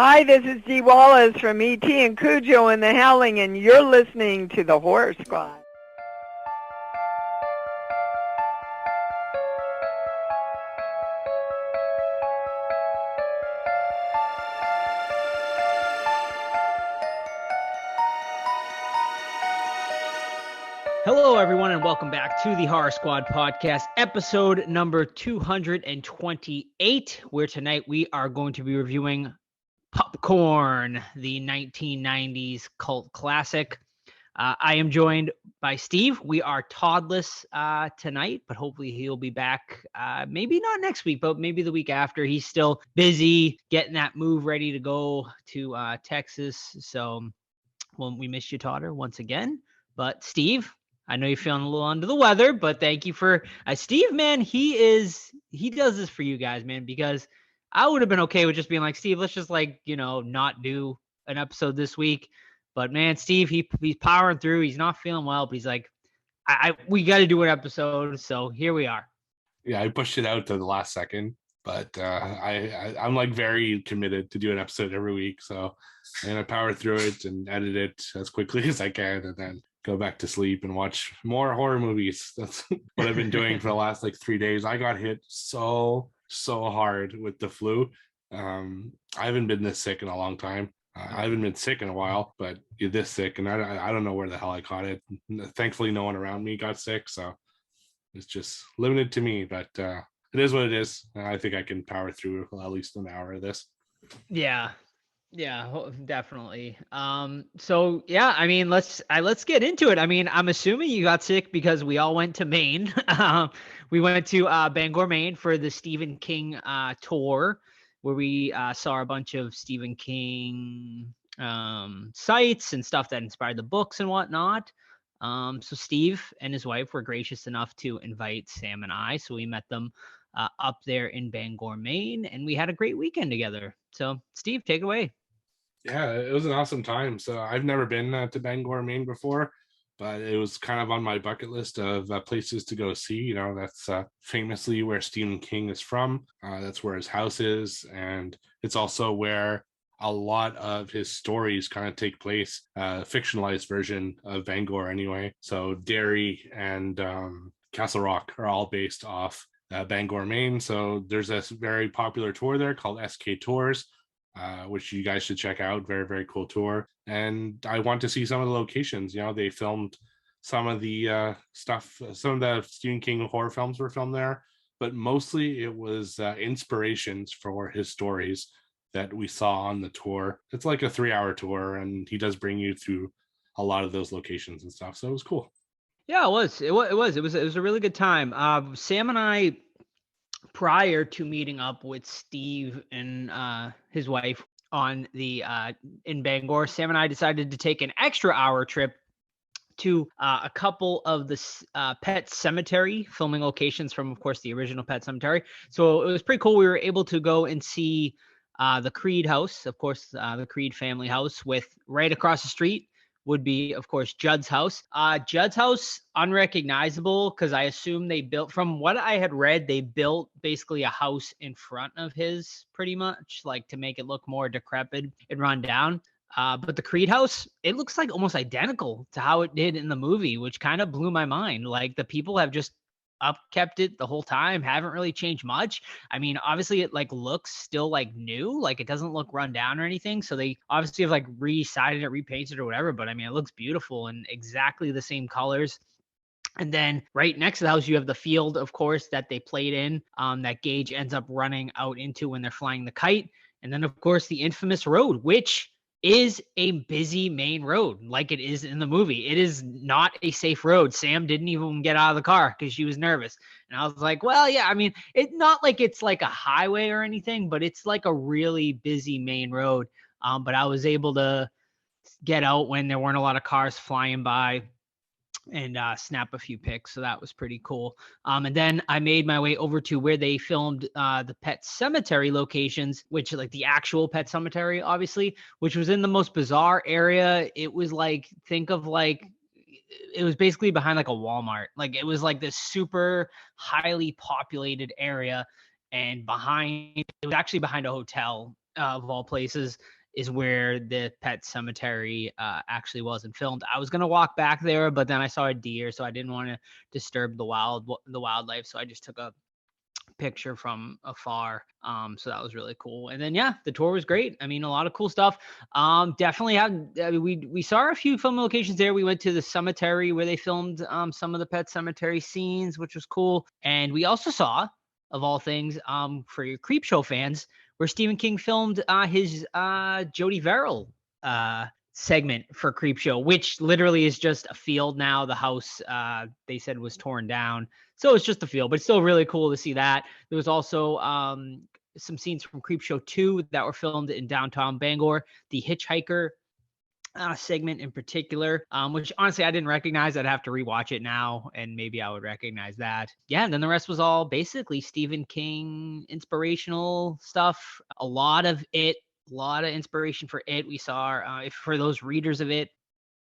Hi, this is Dee Wallace from E.T. and Cujo and the Howling, and you're listening to the Horror Squad. Hello, everyone, and welcome back to the Horror Squad podcast, episode number 228, where tonight we are going to be reviewing Popcorn, the 1990s cult classic. I am joined by Steve. We are Toddless tonight, but hopefully he'll be back maybe not next week, but maybe the week after. He's still busy getting that move ready to go to Texas. So, well, we miss you, Todder, once again. But Steve, I know you're feeling a little under the weather, but thank you for Steve, man. He does this for you guys, man, because I would have been okay with just being like, Steve, let's just not do an episode this week. But man, Steve, he's powering through. He's not feeling well, but he's like, we got to do an episode. So here we are. Yeah, I pushed it out to the last second, but I'm like very committed to do an episode every week. So I'm gonna power through it and edit it as quickly as I can, and then go back to sleep and watch more horror movies. That's what I've been doing for the last 3 days. I got hit so hard with the flu. I haven't been this sick in a long time. I haven't been sick in a while, but you're this sick, and I don't know where the hell I caught it. Thankfully, no one around me got sick, so it's just limited to me. But it is what it is. I think I can power through at least an hour of this. Yeah, definitely. So yeah, I mean, let's get into it. I mean, I'm assuming you got sick because we all went to Maine. We went to Bangor, Maine for the Stephen King tour, where we saw a bunch of Stephen King sites and stuff that inspired the books and whatnot. So Steve and his wife were gracious enough to invite Sam and I. So we met them up there in Bangor, Maine, and we had a great weekend together. So Steve, take it away. Yeah, it was an awesome time. So I've never been to Bangor, Maine before, but it was kind of on my bucket list of places to go see. You know, that's famously where Stephen King is from. That's where his house is. And it's also where a lot of his stories kind of take place, fictionalized version of Bangor anyway. So Derry and Castle Rock are all based off Bangor, Maine. So there's this very popular tour there called SK Tours, which you guys should check out. Very, very cool tour. And I want to see some of the locations. You know, they filmed some of the stuff, some of the Stephen King horror films were filmed there, but mostly it was inspirations for his stories that we saw on the tour. It's like a 3-hour tour, and he does bring you through a lot of those locations and stuff. So it was cool. Yeah, it was a really good time. Sam and I, prior to meeting up with Steve and his wife on the in Bangor, Sam and I decided to take an extra hour trip to a couple of the Pet Sematary filming locations from, of course, the original Pet Sematary. So it was pretty cool. We were able to go and see the Creed house, of course, the Creed family house, with right across the street would be, of course, Judd's house. Judd's house, unrecognizable, because I assume they built, from what I had read, they built basically a house in front of his, pretty much, like to make it look more decrepit and run down. But the Creed house, it looks like almost identical to how it did in the movie, which kind of blew my mind. Like the people have just upkept it the whole time, haven't really changed much. I mean, obviously it like looks still like new, like it doesn't look run down or anything. So they obviously have like re-sided it, repainted or whatever, but I mean, it looks beautiful and exactly the same colors. And then right next to the house, you have the field, of course, that they played in, that Gage ends up running out into when they're flying the kite. And then, of course, the infamous road, which is a busy main road like it is in the movie. It is not a safe road. Sam didn't even get out of the car because she was nervous. And I was like, well, yeah, I mean, it's not like it's like a highway or anything, but it's like a really busy main road. But I was able to get out when there weren't a lot of cars flying by and snap a few pics. So that was pretty cool. And then I made my way over to where they filmed the Pet Sematary locations, which like the actual Pet Sematary, obviously, which was in the most bizarre area. It was like, think of like, it was basically behind like a Walmart. Like it was like this super highly populated area. And it was actually behind a hotel of all places, is where the Pet Cemetery actually was and filmed. I was gonna walk back there, but then I saw a deer, so I didn't want to disturb the wildlife. So I just took a picture from afar. So that was really cool. And then yeah, the tour was great. I mean, a lot of cool stuff. Definitely had we saw a few film locations there. We went to the cemetery where they filmed some of the Pet Cemetery scenes, which was cool. And we also saw, of all things, for your Creepshow fans, where Stephen King filmed his Jody Verrill segment for Creepshow, which literally is just a field now. The house they said was torn down, so it's just a field, but it's still really cool to see that. There was also some scenes from Creepshow 2 that were filmed in downtown Bangor. The Hitchhiker segment in particular, which honestly I didn't recognize. I'd have to rewatch it now, and maybe I would recognize that. Yeah, and then the rest was all basically Stephen King inspirational stuff. A lot of inspiration for it. We saw, if for those readers of it,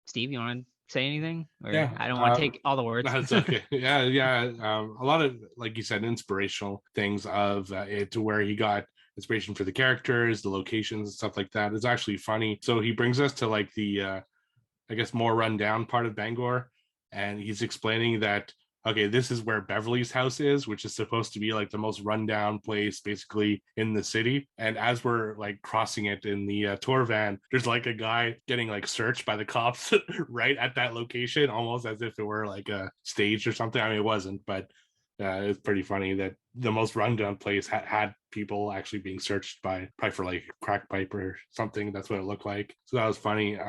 Steve, you want to say anything? Or Yeah, I don't want to take all the words. That's okay. Yeah. A lot of, like you said, inspirational things of it, to where he got inspiration for the characters, the locations, and stuff like that. It's actually funny. So he brings us to like the, I guess, more rundown part of Bangor, and he's explaining that, okay, this is where Beverly's house is, which is supposed to be like the most rundown place basically in the city. And as we're like crossing it in the tour van, there's like a guy getting like searched by the cops right at that location, almost as if it were like a stage or something. I mean, it wasn't, but it's pretty funny that the most rundown place had people actually being searched by, probably for like crack pipe or something. That's what it looked like. So that was funny.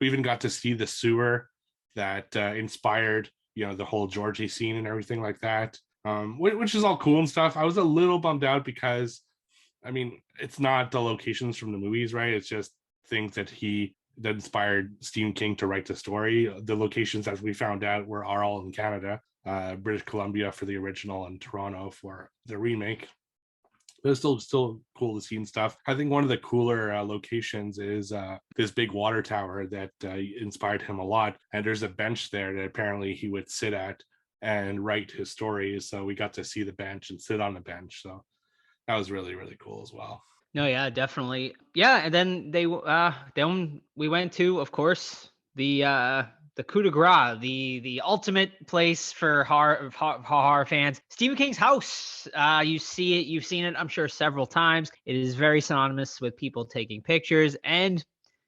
We even got to see the sewer that inspired, the whole Georgie scene and everything like that, which is all cool and stuff. I was a little bummed out because, I mean, it's not the locations from the movies, right? It's just things that inspired Stephen King to write the story. The locations, as we found out, are all in Canada, British Columbia for the original and Toronto for the remake. But it's still cool to see and stuff. I think one of the cooler locations is this big water tower that inspired him a lot. And there's a bench there that apparently he would sit at and write his stories. So we got to see the bench and sit on the bench. So that was really, really cool as well. No, yeah, definitely. Yeah, and then then we went to, of course, the coup de grace, the ultimate place for horror fans, Stephen King's house. You've seen it, I'm sure, several times. It is very synonymous with people taking pictures, and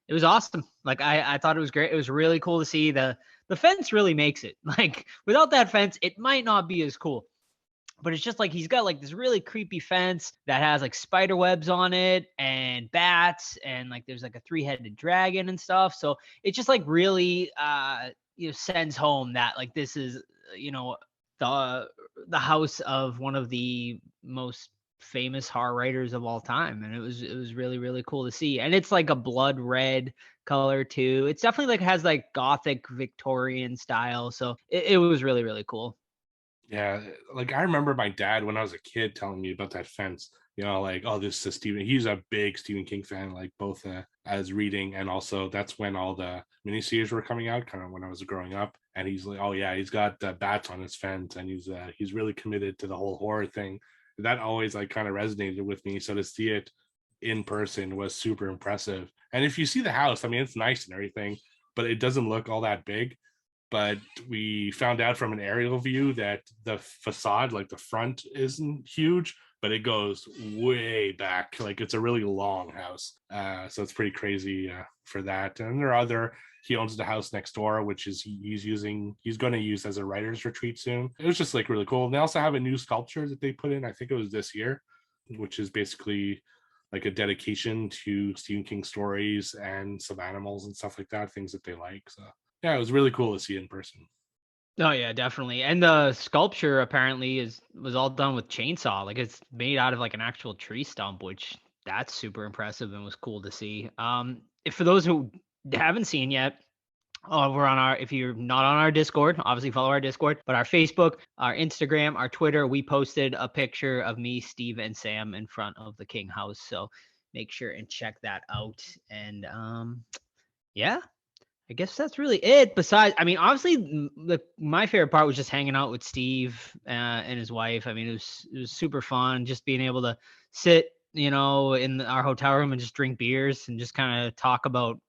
it was awesome. Like I thought it was great. It was really cool to see. The fence really makes it. Like without that fence, it might not be as cool. But it's just like he's got like this really creepy fence that has like spider webs on it and bats, and like there's like a 3-headed dragon and stuff. So it just like really sends home that like this is the house of one of the most famous horror writers of all time, and it was really, really cool to see. And it's like a blood red color too. It's definitely like has like gothic Victorian style. So it was really, really cool. Yeah, like I remember my dad when I was a kid telling me about that fence. Like, oh, this is Stephen. He's a big Stephen King fan, like both as reading, and also that's when all the miniseries were coming out, kind of when I was growing up. And he's like, oh yeah, he's got bats on his fence, and he's really committed to the whole horror thing. That always like kind of resonated with me. So to see it in person was super impressive. And if you see the house, I mean, it's nice and everything, but it doesn't look all that big. But we found out from an aerial view that the facade, like the front, isn't huge, but it goes way back. Like it's a really long house. So it's pretty crazy for that. And he owns the house next door, which is he's going to use as a writer's retreat soon. It was just like really cool. And they also have a new sculpture that they put in, I think it was this year, which is basically like a dedication to Stephen King stories and some animals and stuff like that, things that they like. So yeah, it was really cool to see in person. Oh yeah, definitely. And the sculpture apparently was all done with chainsaw. Like it's made out of like an actual tree stump, which that's super impressive and was cool to see. If for those who haven't seen yet, if you're not on our Discord, obviously follow our Discord, but our Facebook, our Instagram, our Twitter, we posted a picture of me, Steve, and Sam in front of the King house. So make sure and check that out. And yeah, I guess that's really it. Besides, I mean, obviously, my favorite part was just hanging out with Steve and his wife. I mean, it was super fun just being able to sit in our hotel room and just drink beers and just kind of talk about,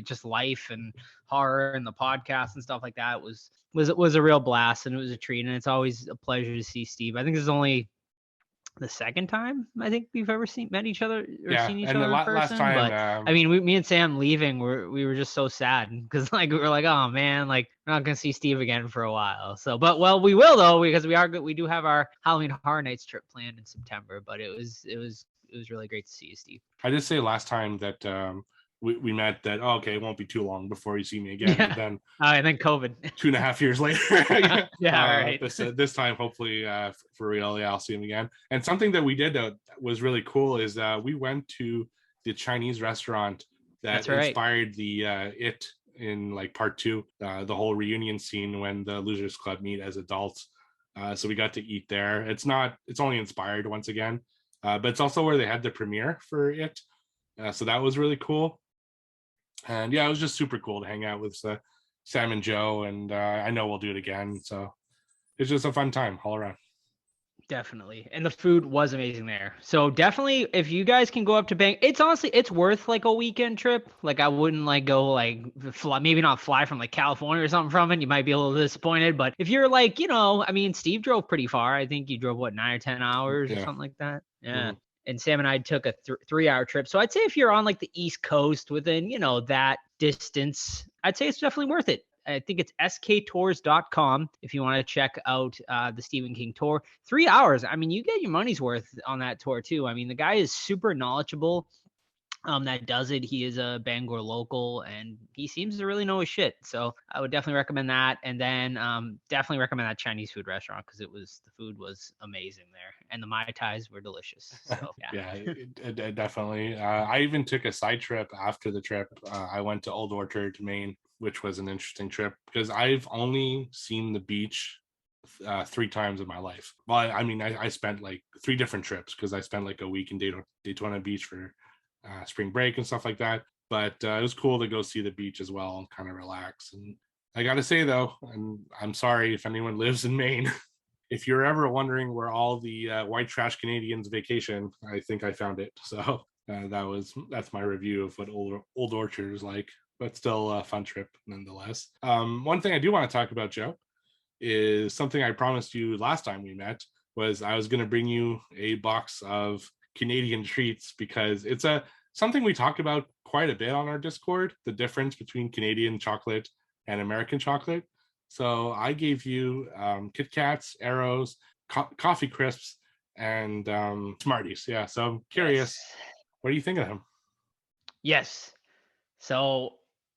just life and horror and the podcast and stuff like that was a real blast, and it was a treat. And it's always a pleasure to see Steve. I think this is only the second time I think we've ever met each other or seen each and other the in person. last time, But I mean, me and Sam leaving, we were just so sad because like we were like, oh man, like we're not gonna see Steve again for a while. So, but we will though, because we are good. We do have our Halloween Horror Nights trip planned in September. But it was really great to see you, Steve. I did say last time that we met that, okay, it won't be too long before you see me again. Yeah. But then And then COVID. 2.5 years later. Right. This time, hopefully, for real, I'll see him again. And something that we did that was really cool is we went to the Chinese restaurant that inspired the It in like part 2, the whole reunion scene when the Losers Club meet as adults. So we got to eat there. It's only inspired once again, but it's also where they had the premiere for It. So that was really cool. And yeah, it was just super cool to hang out with Sam and Joe, and I know we'll do it again. So it's just a fun time all around. Definitely. And the food was amazing there. So definitely, if you guys can go up to it's worth like a weekend trip. Like I wouldn't like go like maybe not fly from like California or something from it. You might be a little disappointed, but if you're like, I mean, Steve drove pretty far. I think you drove 9 or 10 hours or something like that. Yeah. Mm-hmm. And Sam and I took a 3-hour trip. So I'd say if you're on like the East Coast within, that distance, I'd say it's definitely worth it. I think it's sktours.com if you want to check out the Stephen King tour. 3 hours. I mean, you get your money's worth on that tour too. I mean, the guy is super knowledgeable. That does it. He is a Bangor local, and he seems to really know his shit. So I would definitely recommend that. And then definitely recommend that Chinese food restaurant because the food was amazing there, and the Mai Tais were delicious. So yeah, it definitely. I even took a side trip after the trip. I went to Old Orchard, Maine, which was an interesting trip because I've only seen the beach 3 times in my life. Well, I mean, I spent like 3 different trips because I spent like a week in Daytona Beach for spring break and stuff like that. But it was cool to go see the beach as well and kind of relax. And I gotta say though, and I'm sorry if anyone lives in Maine, if you're ever wondering where all the white trash Canadians vacation, I think I found it. So that's my review of what Old Orchard is like, but still a fun trip nonetheless. One thing I do want to talk about, Joe, is something I promised you last time we met, was I was going to bring you a box of Canadian treats because it's something we talk about quite a bit on our Discord, the difference between Canadian chocolate and American chocolate. So I gave you Kit Kats, Arrows, Coffee Crisps, and Smarties. Yeah, so I'm curious, what do you think of them? Yes. So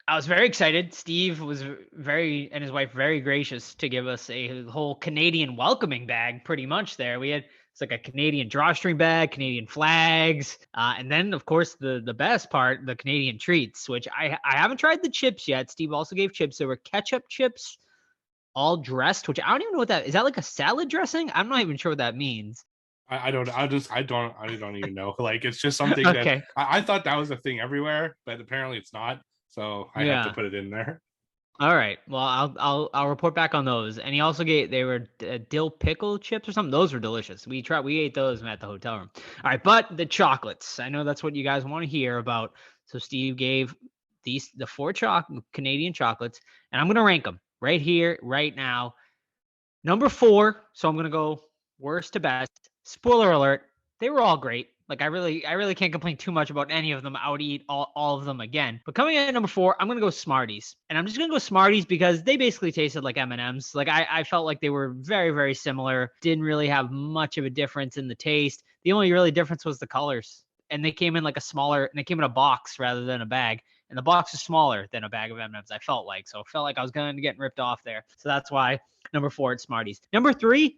I was very excited. Steve was and his wife very gracious to give us a whole Canadian welcoming bag pretty much there. It's like a Canadian drawstring bag, Canadian flags, and then of course the best part, the Canadian treats, which I haven't tried the chips yet. Steve also gave chips. There were ketchup chips, all dressed, which I don't even know what that is. That like a salad dressing? I'm not even sure what that means. I don't even know. Like it's just something that I thought that was a thing everywhere, but apparently it's not. So I have to put it in there. All right. Well, I'll report back on those. And he also they were dill pickle chips or something. Those were delicious. We ate those at the hotel room. All right, but the chocolates. I know that's what you guys want to hear about. So Steve gave the 4 Canadian chocolates, and I'm gonna rank them right here, right now. Number 4. So I'm gonna go worst to best. Spoiler alert: they were all great. Like I really can't complain too much about any of them. I would eat all of them again. But coming in at number 4, I'm gonna go Smarties, and I'm just gonna go Smarties because they basically tasted like M&Ms. Like I felt like they were very, very similar. Didn't really have much of a difference in the taste. The only really difference was the colors, and they came in like they came in a box rather than a bag, and the box is smaller than a bag of M&Ms. I felt like I was gonna get ripped off there. So that's why number 4 it's Smarties. Number 3,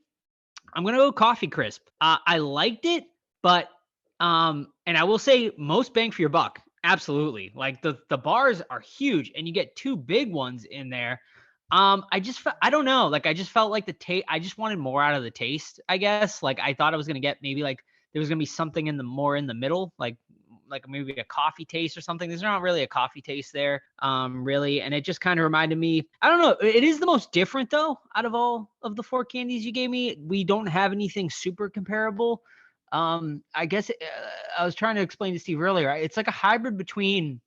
I'm gonna go Coffee Crisp. I liked it, but and I will say most bang for your buck. Absolutely. Like the bars are huge and you get 2 big ones in there. I don't know. Like I just felt like the taste, I just wanted more out of the taste, I guess. Like I thought I was going to get maybe like there was going to be something in the middle, like maybe a coffee taste or something. There's not really a coffee taste there, really. And it just kind of reminded me, I don't know. It is the most different though, out of all of the 4 candies you gave me. We don't have anything super comparable. I guess I was trying to explain to Steve earlier. It's like a hybrid between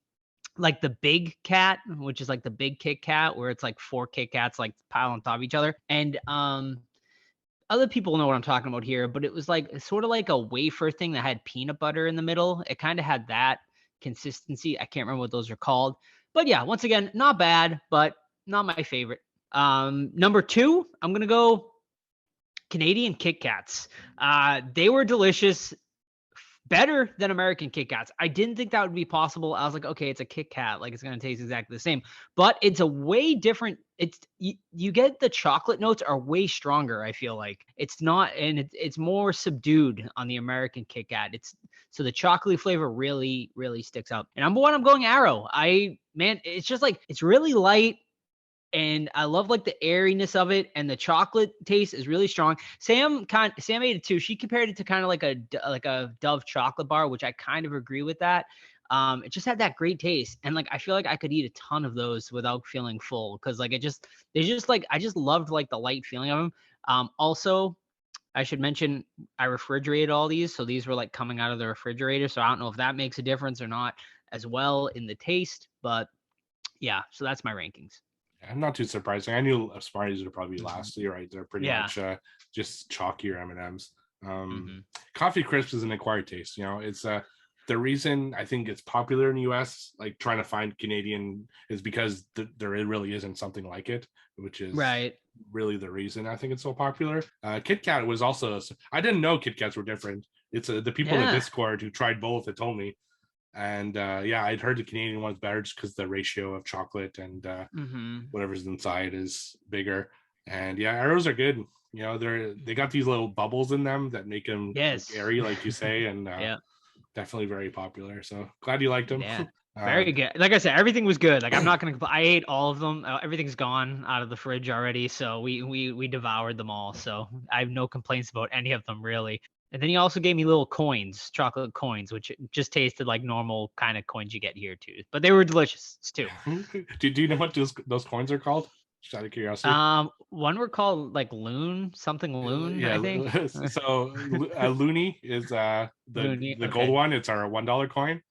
like the big cat, which is like the big Kit Kat, where it's like 4 Kit Kats like piled on top of each other, and other people know what I'm talking about here, but it was like sort of like a wafer thing that had peanut butter in the middle. It kind of had that consistency. I can't remember what those are called, but yeah, once again, not bad, but not my favorite. Number 2, I'm gonna go Canadian Kit Kats. They were delicious, better than American Kit Kats. I didn't think that would be possible. I was like, okay, it's a Kit Kat, like it's gonna taste exactly the same, but it's a way different. It's you get the chocolate notes are way stronger. I feel like it's not, and it's more subdued on the American Kit Kat. It's so the chocolatey flavor really sticks out. And number 1, I'm going Arrow. It's just like it's really light. And I love like the airiness of it, and the chocolate taste is really strong. Sam ate it too. She compared it to kind of like a Dove chocolate bar, which I kind of agree with that. It just had that great taste, and like I feel like I could eat a ton of those without feeling full, because like I just loved like the light feeling of them. Also, I should mention I refrigerated all these, so these were like coming out of the refrigerator. So I don't know if that makes a difference or not as well in the taste, but yeah. So that's my rankings. I'm not too surprising. I knew Smarties would probably be last. You're right. They're pretty much just chalkier M&Ms. Coffee Crisp is an acquired taste. You know, it's the reason I think it's popular in the US, like trying to find Canadian, is because there really isn't something like it, which is really the reason I think it's so popular. Kit Kat was also, I didn't know Kit Kats were different. It's the people in the Discord who tried both that told me. And I'd heard the Canadian one's better just because the ratio of chocolate and whatever's inside is bigger. And yeah, Arrows are good. You know, they got these little bubbles in them that make them airy, like you say, and definitely very popular. So glad you liked them. Yeah, very good. Like I said, everything was good. Like I'm not gonna. I ate all of them. Everything's gone out of the fridge already. So we devoured them all. So I have no complaints about any of them really. And then he also gave me little coins, chocolate coins, which just tasted like normal kind of coins you get here too. But they were delicious too. Do you know what those coins are called? Just out of curiosity. One were called like Loon, something Loon, I think. So a Looney is the gold one. It's our $1 coin.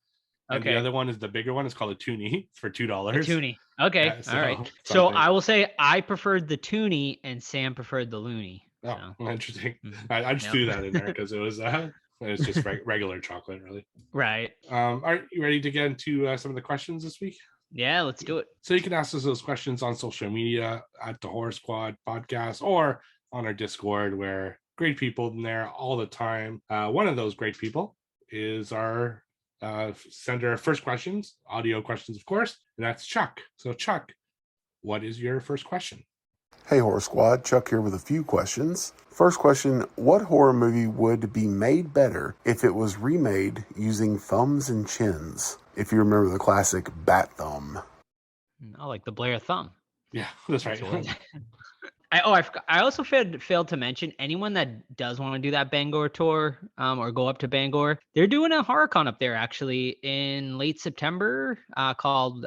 And the other one is the bigger one. It's called a toonie for $2. A toonie. Okay. All right. So I will say I preferred the toonie and Sam preferred the loony. Oh, so. Interesting. I just threw that in there because it was just regular chocolate, really. Right. Are you ready to get into some of the questions this week? Yeah, let's do it. So you can ask us those questions on social media at the Horror Squad podcast or on our Discord, where great people in there all the time. One of those great people is our sender of first questions, audio questions, of course, and that's Chuck. So Chuck, what is your first question? Hey Horror Squad, Chuck here with a few questions. First question, what horror movie would be made better if it was remade using thumbs and chins? If you remember the classic Bat Thumb. Oh, like the Blair Thumb. Yeah, that's right. I also failed to mention anyone that does want to do that Bangor tour or go up to Bangor. They're doing a HorrorCon up there actually in late September called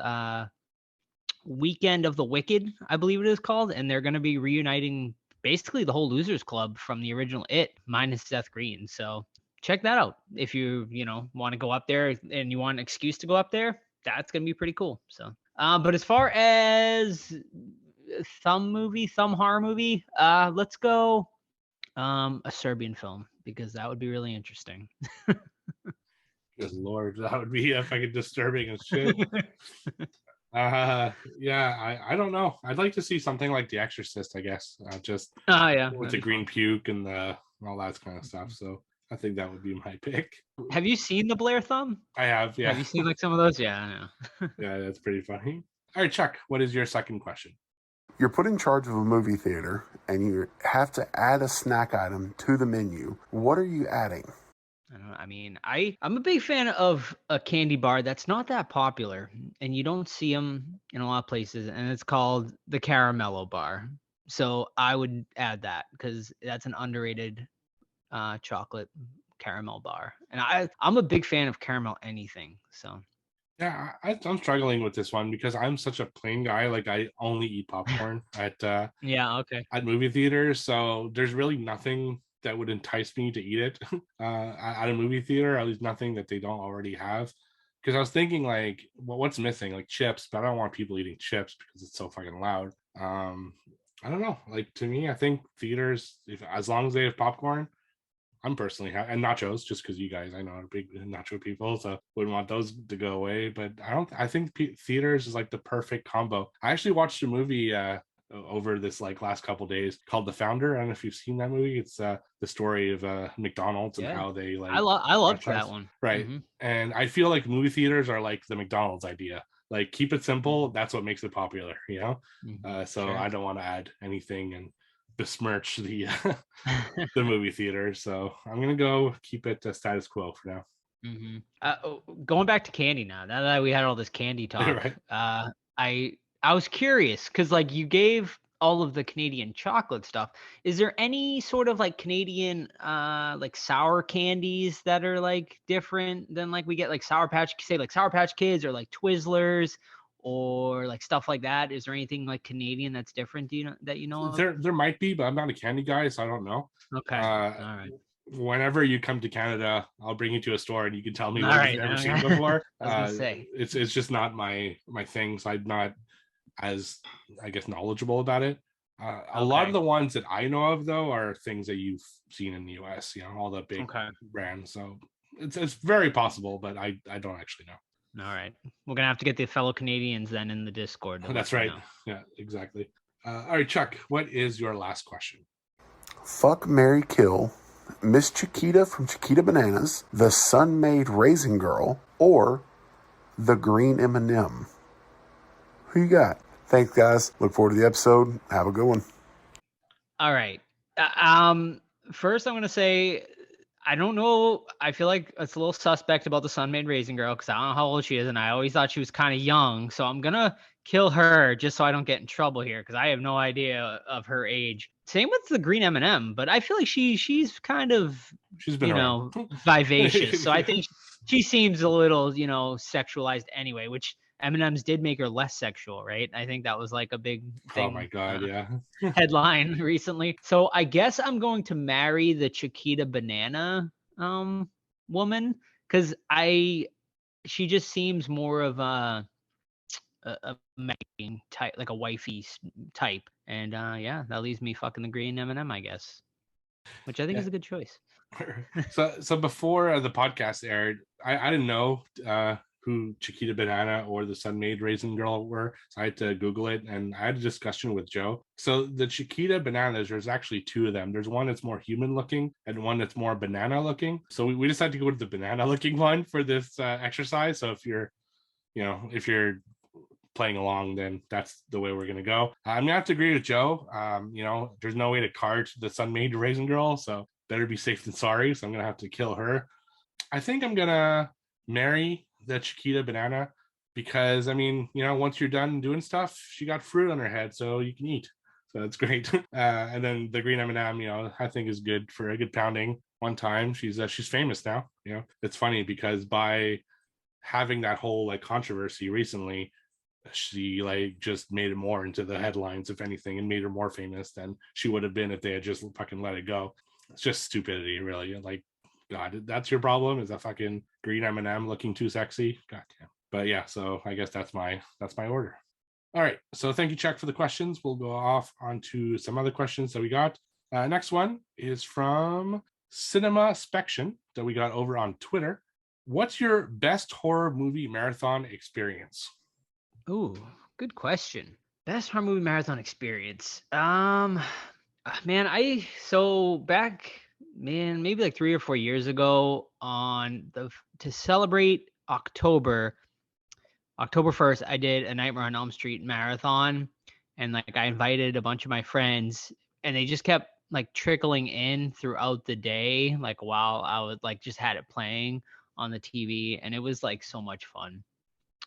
Weekend of the Wicked, I believe it is called, and they're going to be reuniting basically the whole Losers Club from the original It minus Seth Green. So check that out if you want to go up there and you want an excuse to go up there. That's going to be pretty cool. So but as far as thumb horror movie, let's go a Serbian film, because that would be really interesting. Good Lord, that would be fucking disturbing as shit. I don't know. I'd like to see something like The Exorcist, I guess. With the green puke and all that kind of stuff. So I think that would be my pick. Have you seen the Blair Thumb? I have, yeah. Have you seen like some of those? Yeah, I know. Yeah, that's pretty funny. All right, Chuck, what is your second question? You're put in charge of a movie theater and you have to add a snack item to the menu. What are you adding? I'm a big fan of a candy bar that's not that popular, and you don't see them in a lot of places, and it's called the Caramello Bar. So I would add that because that's an underrated chocolate caramel bar, and I'm a big fan of caramel anything. So yeah, I'm struggling with this one because I'm such a plain guy. Like I only eat popcorn at movie theaters, so there's really nothing that would entice me to eat it at a movie theater. At least nothing that they don't already have. Because I was thinking like, well, what's missing? Like chips, but I don't want people eating chips because it's so fucking loud. I don't know. Like to me, I think theaters, if as long as they have popcorn, I'm personally and nachos, just because you guys I know are big nacho people, so wouldn't want those to go away. But I don't. I think theaters is like the perfect combo. I actually watched a movie over this like last couple days called The Founder. I don't know if you've seen that movie. It's the story of McDonald's and Yeah. how they like. I loved franchise. that one. Right, and I feel like movie theaters are like the McDonald's idea. Like keep it simple. That's what makes it popular, you know. So Sure. I don't want to add anything and besmirch the the movie theater. So I'm gonna go keep it status quo for now. Going back to candy now that we had all this candy talk, Right. I was curious because like you gave all of the Canadian chocolate stuff. Is there any sort of like Canadian like sour candies that are like different than like we get like Sour Patch Kids or like Twizzlers or like stuff like that? Is there anything like Canadian that's different? Do you know that you know of? There might be, but I'm not a candy guy, so I don't know. Okay. All right. Whenever you come to Canada, I'll bring you to a store and you can tell me All what right, you've never okay. seen before. I was gonna say. It's just not my thing, so I'm not as I guess knowledgeable about it. A lot of the ones that I know of though are things that you've seen in the US, you know, all the big brands. So it's very possible, but I don't actually know. All right. We're going to have to get the fellow Canadians then in the Discord. That's right. Yeah, exactly. All right, Chuck, what is your last question? Fuck, marry, kill Miss Chiquita from Chiquita Bananas, the Sun-Made Raisin Girl, or the Green M&M. Who you got? Thanks, guys. Look forward to the episode. Have a good one. All right. First, I'm going to say I don't know. I feel like it's a little suspect about the Sun-Made Raisin Girl because I don't know how old she is, and I always thought she was kind of young. So I'm gonna kill her just so I don't get in trouble here because I have no idea of her age. Same with the Green M&M, but I feel like she's kind of been vivacious. So I think she seems a little sexualized anyway, which M&Ms did make her less sexual, right? I think that was like a big thing. Oh my god, yeah. Headline recently. So I guess I'm going to marry the Chiquita Banana woman because she just seems more of a mating type, like a wifey type, and that leaves me fucking the Green M&M, I guess, which I think is a good choice. So before the podcast aired, I didn't know who Chiquita Banana or the Sun-Made Raisin Girl were. So I had to Google it, and I had a discussion with Joe. So the Chiquita Bananas, there's actually two of them. There's one that's more human looking and one that's more banana looking. So we decided to go to the banana looking one for this exercise. So if you're playing along, then that's the way we're going to go. I'm going to have to agree with Joe. There's no way to card the Sun-Made Raisin Girl, so better be safe than sorry. So I'm going to have to kill her. I think I'm going to marry the Chiquita Banana because once you're done doing stuff, she got fruit on her head, so you can eat. So that's great. And then the Green M&M, I think is good for a good pounding one time. She's famous now. It's funny because by having that whole like controversy recently, she like just made it more into the headlines, if anything, and made her more famous than she would have been if they had just fucking let it go. It's just stupidity, really. Like, God, that's your problem? Is that fucking Green M&M looking too sexy? God damn. But yeah, so I guess that's my order. All right. So thank you, Chuck, for the questions. We'll go off onto some other questions that we got. Next one is from Cinema Spection that we got over on Twitter. What's your best horror movie marathon experience? Ooh, good question. Best horror movie marathon experience. Maybe like 3 or 4 years ago to celebrate October 1st, I did a Nightmare on Elm Street marathon, and like I invited a bunch of my friends, and they just kept like trickling in throughout the day, like while I was like just had it playing on the TV, and it was like so much fun.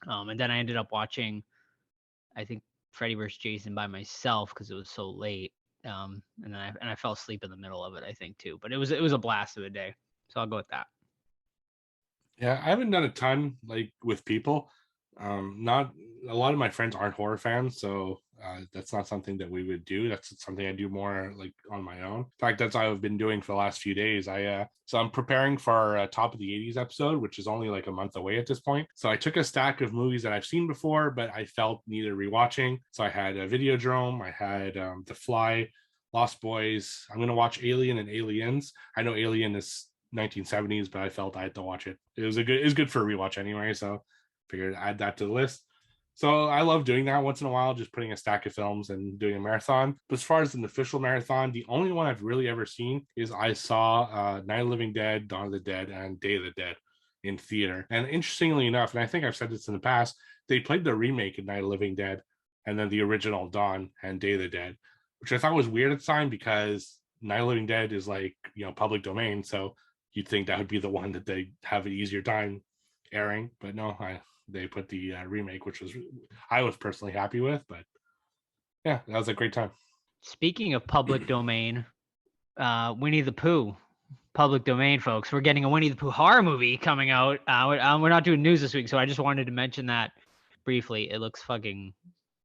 And then I ended up watching, I think, Freddy vs. Jason by myself because it was so late. And I fell asleep in the middle of it, I think, too. But it was a blast of a day. So I'll go with that. Yeah, I haven't done a ton like with people. Not a lot of my friends aren't horror fans, so That's not something that we would do. That's something I do more like on my own. In fact, that's what I've been doing for the last few days. So I'm preparing for our top of the 80s episode, which is only like a month away at this point. So I took a stack of movies that I've seen before, but I felt needed rewatching. So I had a Videodrome, I had The Fly, Lost Boys. I'm gonna watch Alien and Aliens. I know Alien is 1970s, but I felt I had to watch it. It was good for a rewatch anyway, so figured I'd add that to the list. So I love doing that once in a while, just putting a stack of films and doing a marathon. But as far as an official marathon, the only one I've really ever seen is I saw Night of the Living Dead, Dawn of the Dead, and Day of the Dead in theater. And interestingly enough, and I think I've said this in the past, they played the remake of Night of the Living Dead and then the original Dawn and Day of the Dead, which I thought was weird at the time because Night of the Living Dead is like, public domain. So you'd think that would be the one that they have an easier time airing. But no, they put the remake, which I was personally happy with. But yeah, that was a great time. Speaking of public domain, Winnie the Pooh, public domain, folks. We're getting a Winnie the Pooh horror movie coming out. We're not doing news this week, so I just wanted to mention that briefly. It looks fucking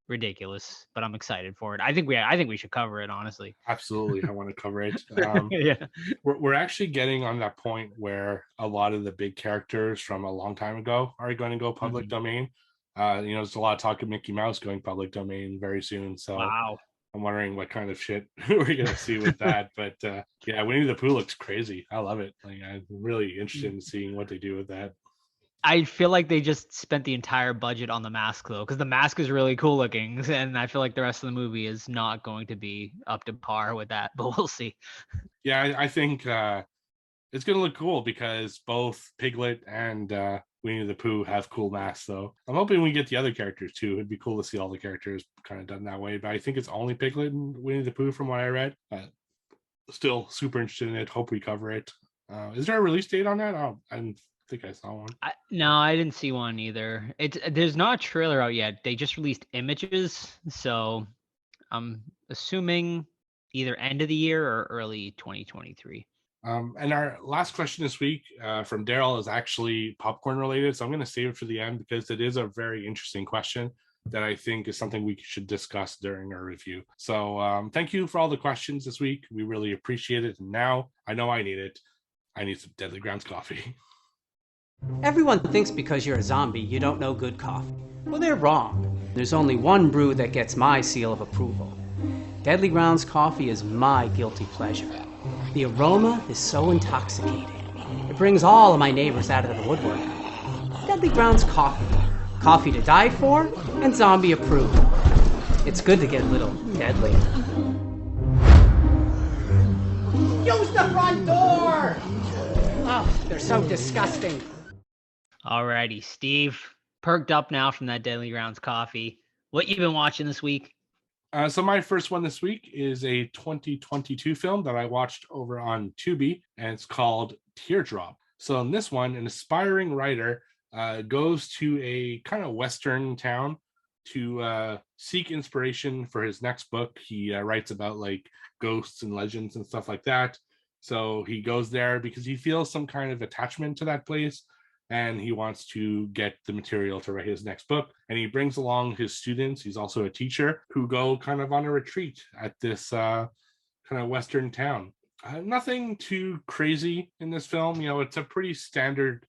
ridiculous, but I'm excited for it. I think we should cover it, honestly. Absolutely. I want to cover it. Yeah. We're actually getting on that point where a lot of the big characters from a long time ago are going to go public domain. There's a lot of talk of Mickey Mouse going public domain very soon. So wow. I'm wondering what kind of shit we're going to see with that. But yeah, Winnie the Pooh looks crazy. I love it. Like, I'm really interested in seeing what they do with that. I feel like they just spent the entire budget on the mask, though, because the mask is really cool looking, and I feel like the rest of the movie is not going to be up to par with that, but we'll see. Yeah, I think it's going to look cool because both Piglet and Winnie the Pooh have cool masks, though. I'm hoping we get the other characters, too. It'd be cool to see all the characters kind of done that way, but I think it's only Piglet and Winnie the Pooh from what I read. Still super interested in it. Hope we cover it. Is there a release date on that? I think I saw one. No, I didn't see one either. There's not a trailer out yet. They just released images, so I'm assuming either end of the year or early 2023. And our last question this week from Daryl is actually popcorn related, so I'm going to save it for the end because it is a very interesting question that I think is something we should discuss during our review. So thank you for all the questions this week. We really appreciate it. And now I know I need it. I need some Deadly Grounds coffee. Everyone thinks because you're a zombie, you don't know good coffee. Well, they're wrong. There's only one brew that gets my seal of approval. Deadly Grounds coffee is my guilty pleasure. The aroma is so intoxicating. It brings all of my neighbors out of the woodwork. Deadly Grounds coffee. Coffee to die for and zombie approved. It's good to get a little deadly. Use the front door! Oh, they're so disgusting. Alrighty, Steve, perked up now from that Deadly Grounds coffee. What you been watching this week? So my first one this week is a 2022 film that I watched over on Tubi, and it's called Teardrop. So in this one, an aspiring writer goes to a kind of Western town to seek inspiration for his next book. He writes about like ghosts and legends and stuff like that. So he goes there because he feels some kind of attachment to that place, and he wants to get the material to write his next book. And he brings along his students. He's also a teacher who go kind of on a retreat at this kind of Western town. Nothing too crazy in this film. It's a pretty standard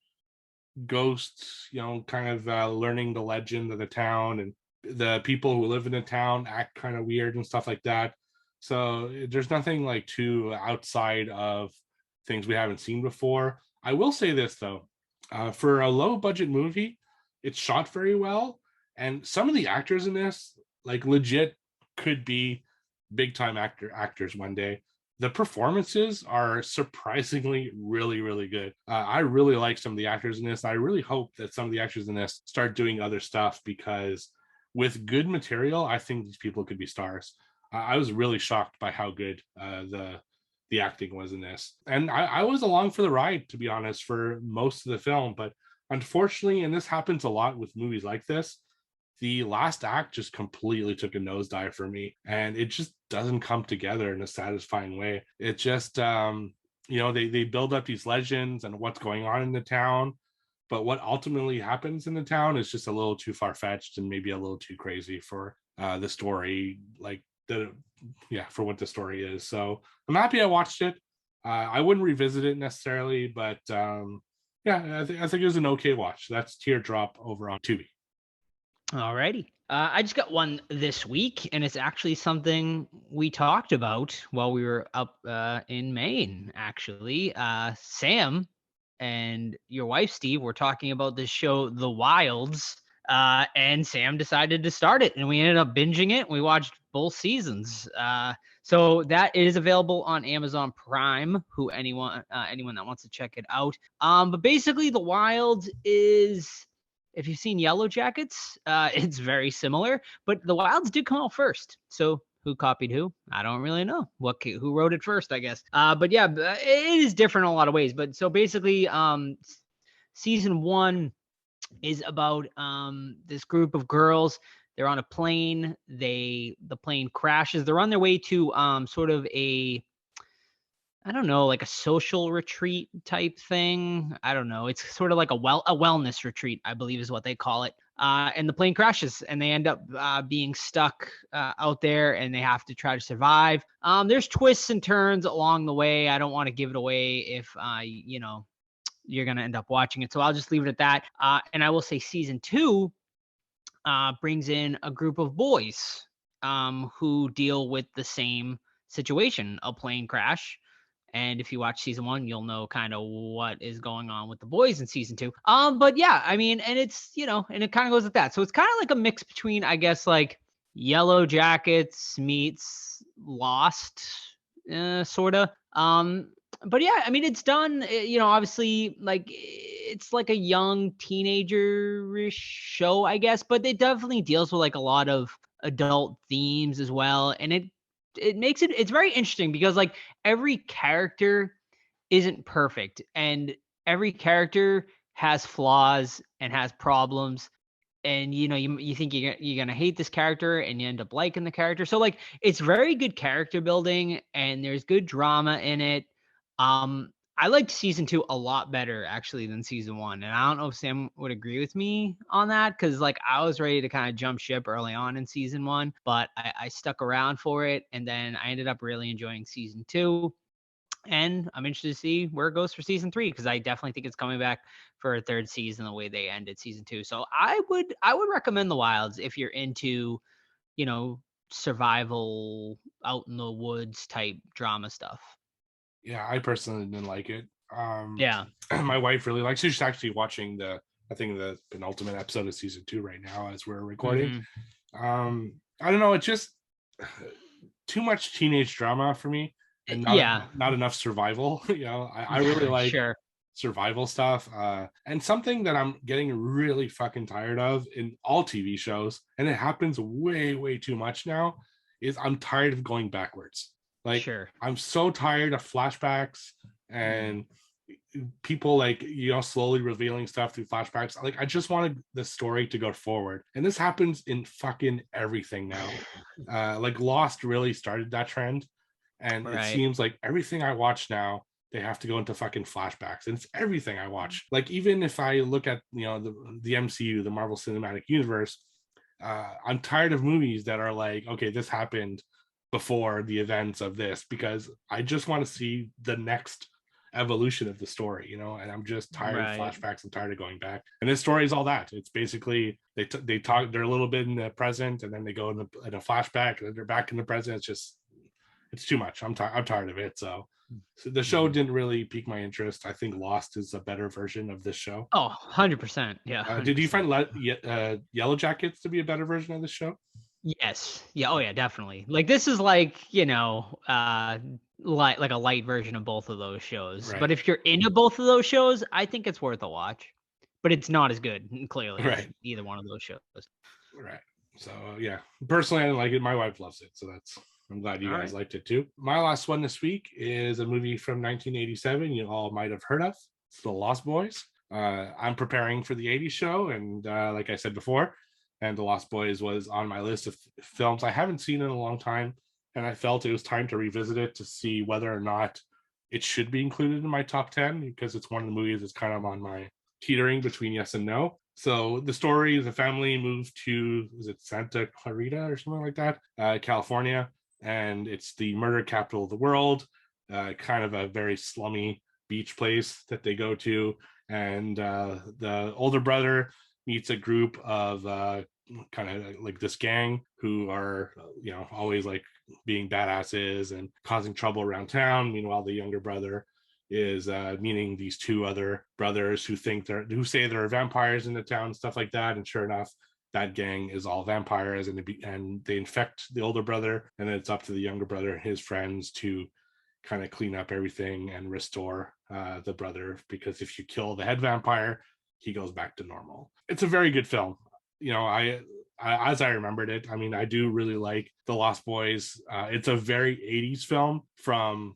ghost, kind of learning the legend of the town, and the people who live in the town act kind of weird and stuff like that. So there's nothing like too outside of things we haven't seen before. I will say this though, for a low budget movie, it's shot very well. And some of the actors in this, like legit could be big time actors one day. The performances are surprisingly really, really good. I really like some of the actors in this. I really hope that some of the actors in this start doing other stuff, because with good material, I think these people could be stars. I was really shocked by how good the acting was in this. And I was along for the ride, to be honest, for most of the film. But unfortunately, and this happens a lot with movies like this, the last act just completely took a nosedive for me. And it just doesn't come together in a satisfying way. It just, they build up these legends and what's going on in the town. But what ultimately happens in the town is just a little too far-fetched and maybe a little too crazy for the story, like for what the story is. So I'm happy I watched it. I wouldn't revisit it necessarily, but I think it was an okay watch. That's Teardrop over on Tubi. Alrighty. I just got one this week, and it's actually something we talked about while we were up in Maine, actually. Sam and your wife, Steve, were talking about this show, The Wilds, and Sam decided to start it, and we ended up binging it. We watched both seasons. So that is available on Amazon Prime, anyone that wants to check it out. But basically, The Wilds is... if you've seen Yellow Jackets, it's very similar, but The Wilds did come out first. So who copied who? I don't really know. Who wrote it first, I guess. But yeah, it is different in a lot of ways. But so basically, season 1 is about this group of girls. They're on a plane. The plane crashes. They're on their way to sort of I don't know, like a social retreat type thing. I don't know. It's sort of like a wellness retreat, I believe is what they call it. And the plane crashes, and they end up being stuck out there, and they have to try to survive. There's twists and turns along the way. I don't want to give it away if you're gonna end up watching it, so I'll just leave it at that. And I will say season 2 brings in a group of boys who deal with the same situation, a plane crash. And if you watch season 1, you'll know kind of what is going on with the boys in season 2. But yeah, I mean, and it's, and it kind of goes with that. So it's kind of like a mix between, I guess, like Yellow Jackets meets Lost, sort of. But yeah, I mean, it's done, obviously, like, it's like a young teenager-ish show, I guess, but it definitely deals with like a lot of adult themes as well. And it makes it's very interesting because like every character isn't perfect, and every character has flaws and has problems, and you think you're gonna hate this character and you end up liking the character. So like it's very good character building, and there's good drama in it. I liked season 2 a lot better actually than season 1, and I don't know if Sam would agree with me on that, because like I was ready to kind of jump ship early on in season 1, but I stuck around for it, and then I ended up really enjoying season 2, and I'm interested to see where it goes for season 3, because I definitely think it's coming back for a third season the way they ended season 2. So I would recommend The Wilds if you're into survival out in the woods type drama stuff. Yeah, I personally didn't like it. Yeah. My wife really likes it. She's actually watching the penultimate episode of season 2 right now as we're recording. I don't know. It's just too much teenage drama for me, and not enough survival. I really like survival stuff. And something that I'm getting really fucking tired of in all TV shows, and it happens way, way too much now, is I'm tired of going backwards. Like, I'm so tired of flashbacks and people slowly revealing stuff through flashbacks. Like, I just wanted the story to go forward, and this happens in fucking everything now. Like Lost really started that trend, and it seems like everything I watch now, they have to go into fucking flashbacks, and it's everything I watch. Like, even if I look at the MCU, the Marvel Cinematic Universe, I'm tired of movies that are like, okay, this happened before the events of this, because I just want to see the next evolution of the story, and I'm just tired of flashbacks and tired of going back. And this story is all that. It's basically they're a little bit in the present, and then they go in a flashback, and then they're back in the present. It's too much. I'm tired of it. So the show didn't really pique my interest. I think Lost is a better version of this show. Oh, 100%. Yeah. 100%. Did you find Yellow Jackets to be a better version of the show? Yes. Yeah. Oh yeah, definitely. Like, this is like, like a light version of both of those shows. Right. But if you're into both of those shows, I think it's worth a watch. But it's not as good, clearly, as either one of those shows. Right. So yeah, personally, I didn't like it. My wife loves it, so I'm glad you guys liked it too. My last one this week is a movie from 1987 you all might have heard of. It's The Lost Boys. I'm preparing for the 80s show, and like I said before, and The Lost Boys was on my list of films I haven't seen in a long time, and I felt it was time to revisit it to see whether or not it should be included in my top 10, because it's one of the movies that's kind of on my teetering between yes and no. So the story is a family moved to, is it Santa Clarita or something like that, California, and it's the murder capital of the world, kind of a very slummy beach place that they go to. And the older brother meets a group of kind of like this gang who are, always like being badasses and causing trouble around town. Meanwhile, the younger brother is meeting these two other brothers who say there are vampires in the town, stuff like that. And sure enough, that gang is all vampires, and they infect the older brother, and then it's up to the younger brother and his friends to kind of clean up everything and restore the brother, because if you kill the head vampire, he goes back to normal. It's a very good film. I as I remembered it, I mean, I do really like The Lost Boys. It's a very 80s film, from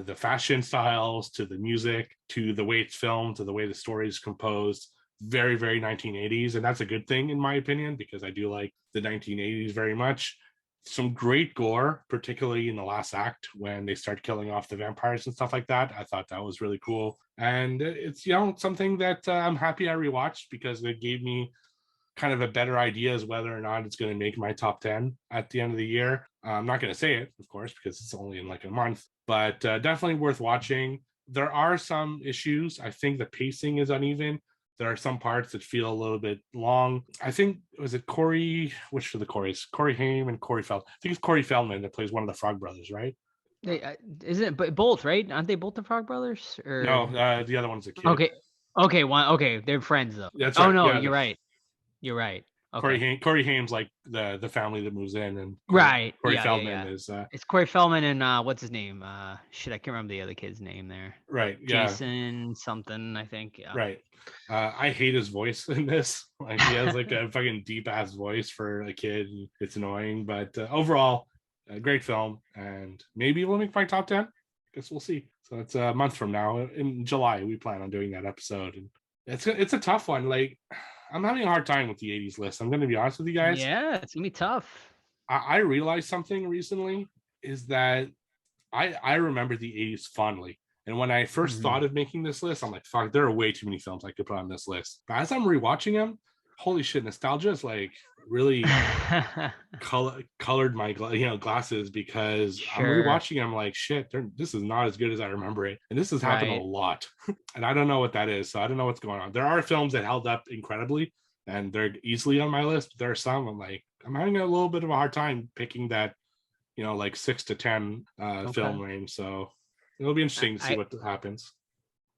the fashion styles to the music to the way it's filmed to the way the story is composed. Very, very 1980s, and that's a good thing in my opinion, because I do like the 1980s very much. Some great gore, particularly in the last act when they start killing off the vampires and stuff like that. I thought that was really cool, and it's something that I'm happy I rewatched, because it gave me kind of a better idea as whether or not it's going to make my top 10 at the end of the year. I'm not going to say it, of course, because it's only in like a month, but definitely worth watching. There are some issues. I think the pacing is uneven. There are some parts that feel a little bit long. I think, was it which of the Corys? Corey Haim and Corey Feldman. I think it's Corey Feldman that plays one of the Frog Brothers, right? Isn't it? But both, right? Aren't they both the Frog Brothers? Or... No, the other one's a kid. Okay, they're friends though. That's right. Oh no, you're right. Okay. Corey Haim's like the family that moves in, and right. Corey Feldman is. It's Corey Feldman and what's his name? I can't remember the other kid's name there. Right. Yeah. Jason something, I think. Yeah. Right. I hate his voice in this. Like, he has like a fucking deep ass voice for a kid. It's annoying, but overall, a great film, and maybe we'll make my top 10. Guess we'll see. So it's a month from now, in July, we plan on doing that episode, and it's a tough one. Like, I'm having a hard time with the 80s list. I'm going to be honest with you guys. Yeah, it's going to be tough. I realized something recently, is that I remember the 80s fondly. And when I first thought of making this list, I'm like, fuck, there are way too many films I could put on this list. But as I'm rewatching them, holy shit, nostalgia is like really colored my glasses, because I'm rewatching them like, shit, this is not as good as I remember it. And this has happened a lot. And I don't know what that is. So I don't know what's going on. There are films that held up incredibly, and they're easily on my list. There are some I'm having a little bit of a hard time picking that, like 6 to 10 film range. So it'll be interesting to see what happens.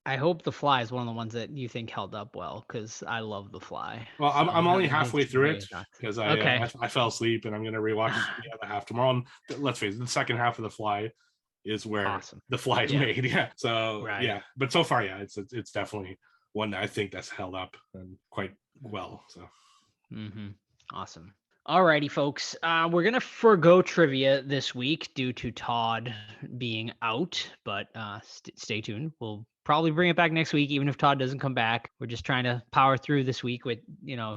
I hope The Fly is one of the ones that you think held up well, because I love The Fly. Well, so I'm only halfway through it, because I fell asleep, and I'm going to rewatch the other half tomorrow. And let's face it, the second half of The Fly is where The Fly is made. Yeah. So yeah, but so far, yeah, it's definitely one that I think that's held up and quite well. So. Awesome. Alrighty, folks. We're gonna forgo trivia this week due to Todd being out, but stay tuned. We'll probably bring it back next week, even if Todd doesn't come back. We're just trying to power through this week with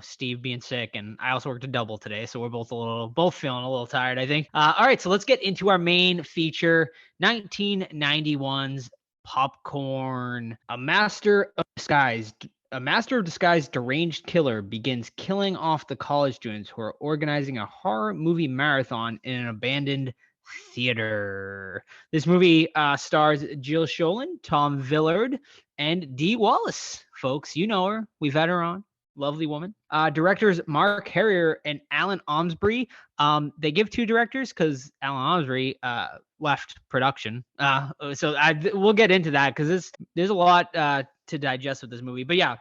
Steve being sick, and I also worked a double today, so we're both feeling a little tired, I think. All right, so let's get into our main feature: 1991's Popcorn. A master of disguise deranged killer begins killing off the college students who are organizing a horror movie marathon in an abandoned theater. This movie stars Jill Schoelen, Tom Villard, and Dee Wallace. Folks, you know her. We've had her on. Lovely woman. Directors Mark Harrier and Alan Omsbury. They give two directors because Alan Omsbury left production. We'll get into that, because there's a lot to digest with this movie. But yeah,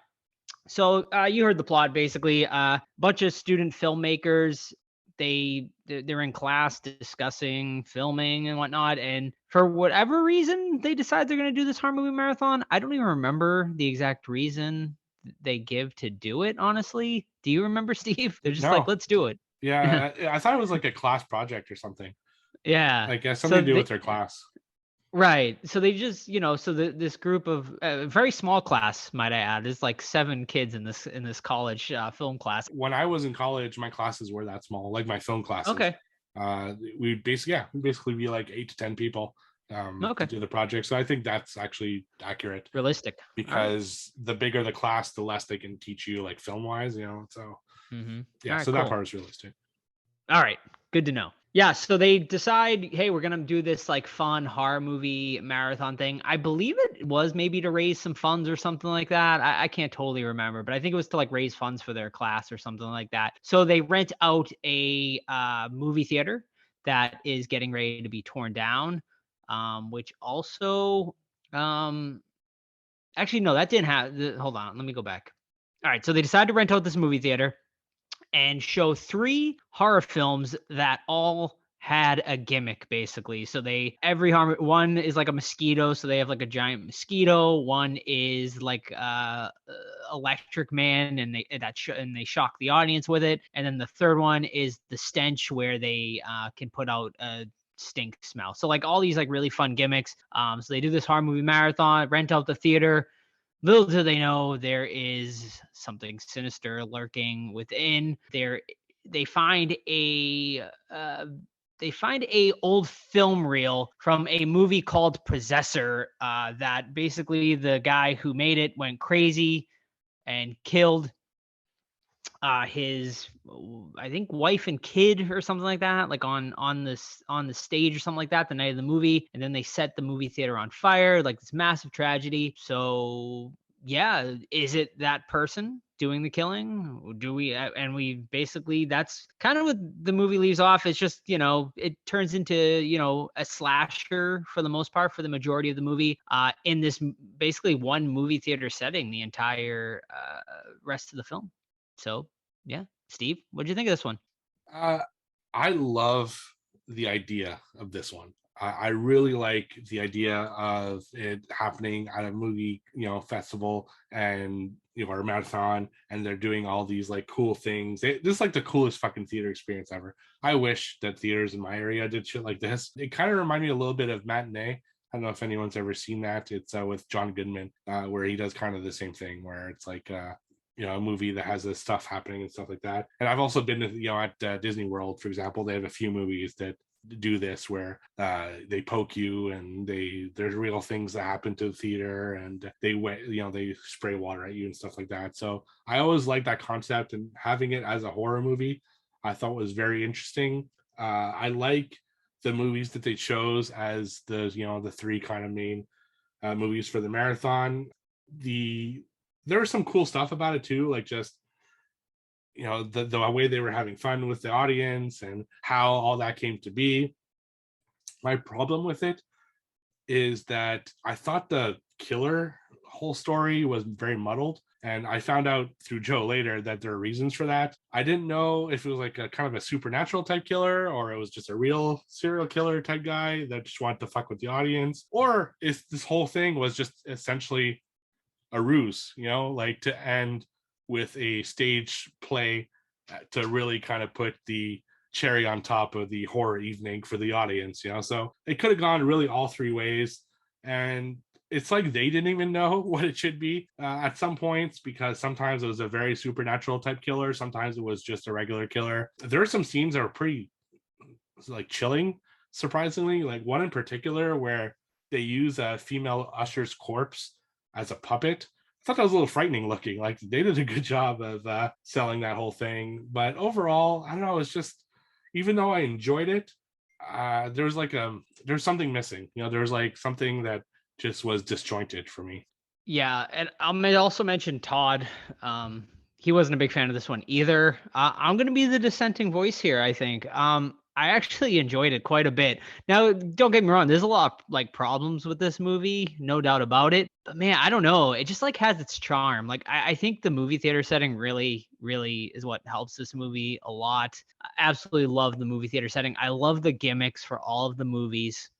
so you heard the plot. Basically, a bunch of student filmmakers, they're in class discussing filming and whatnot, and for whatever reason they decide they're going to do this horror movie marathon. I don't even remember the exact reason they give to do it, honestly. Do you remember, Steve? They're just like, let's do it. Yeah. I thought it was like a class project or something. Yeah, I guess something to do with their class. Right. So they just, this group of very small class, might I add, there's like 7 kids in this college film class. When I was in college, my classes were that small, like my film classes. Okay. We basically be like 8 to 10 people Okay. to do the project. So I think that's actually accurate Realistic. because the bigger the class, the less they can teach you like film wise, you know. So Mm-hmm. yeah, All right, so that cool. part is realistic. All right, good to know. Yeah, so they decide, hey, we're gonna do this like fun horror movie marathon thing. I believe it was maybe to raise some funds or something like that. I can't totally remember, but I think it was to like raise funds for their class or something like that. So they rent out a movie theater that is getting ready to be torn down, which also, actually no, that didn't have. Hold on, let me go back. All right, so they decided to rent out this movie theater and show 3 horror films that all had a gimmick basically. So every horror one is like a mosquito, so they have like a giant mosquito. One is like Electric Man, and they shock the audience with it. And then the third one is the stench, where they can put out a stink smell. So like all these like really fun gimmicks. So they do this horror movie marathon, rent out the theater. Little do they know there is something sinister lurking within. They find a old film reel from a movie called Possessor. That basically the guy who made it went crazy and killed his, I think, wife and kid or something like that, like on the stage or something like that the night of the movie. And then they set the movie theater on fire, like this massive tragedy. So yeah, is it that person doing the killing? Do we and we basically, that's kind of what the movie leaves off. It's just, it turns into, a slasher for the most part for the majority of the movie, in this basically one movie theater setting the entire rest of the film. So yeah, Steve, what do you think of this one? I love the idea of this one. I really like the idea of it happening at a movie, festival and or a marathon, and they're doing all these like cool things. This is like the coolest fucking theater experience ever. I wish that theaters in my area did shit like this. It kind of reminded me a little bit of Matinee. I don't know if anyone's ever seen that. It's with John Goodman, where he does kind of the same thing, where it's like a movie that has this stuff happening and stuff like that. And I've also been to, at Disney World, for example, they have a few movies that do this where they poke you and there's real things that happen to the theater, and they spray water at you and stuff like that. So I always like that concept, and having it as a horror movie I thought was very interesting. I like the movies that they chose as the 3 kind of main movies for the marathon. There was some cool stuff about it too, like just the way they were having fun with the audience and how all that came to be. My problem with it is that I thought the killer whole story was very muddled, and I found out through Joe later that there are reasons for that. I didn't know if it was like a kind of a supernatural type killer, or it was just a real serial killer type guy that just wanted to fuck with the audience, or if this whole thing was just essentially a ruse, like to end with a stage play to really kind of put the cherry on top of the horror evening for the audience, so it could have gone really all 3 ways. And it's like they didn't even know what it should be at some points, because sometimes it was a very supernatural type killer, sometimes it was just a regular killer. There are some scenes that are pretty like chilling, surprisingly, like one in particular where they use a female usher's corpse as a puppet. I thought that was a little frightening looking. Like they did a good job of selling that whole thing. But overall, I don't know. It's just, even though I enjoyed it, there's something missing. There was like something that just was disjointed for me. Yeah, and I may also mention Todd. He wasn't a big fan of this one either. I'm going to be the dissenting voice here, I think. I actually enjoyed it quite a bit. Now, don't get me wrong, there's a lot of like problems with this movie, no doubt about it. But man, I don't know. It just like has its charm. Like I think the movie theater setting really, really is what helps this movie a lot. I absolutely love the movie theater setting. I love the gimmicks for all of the movies.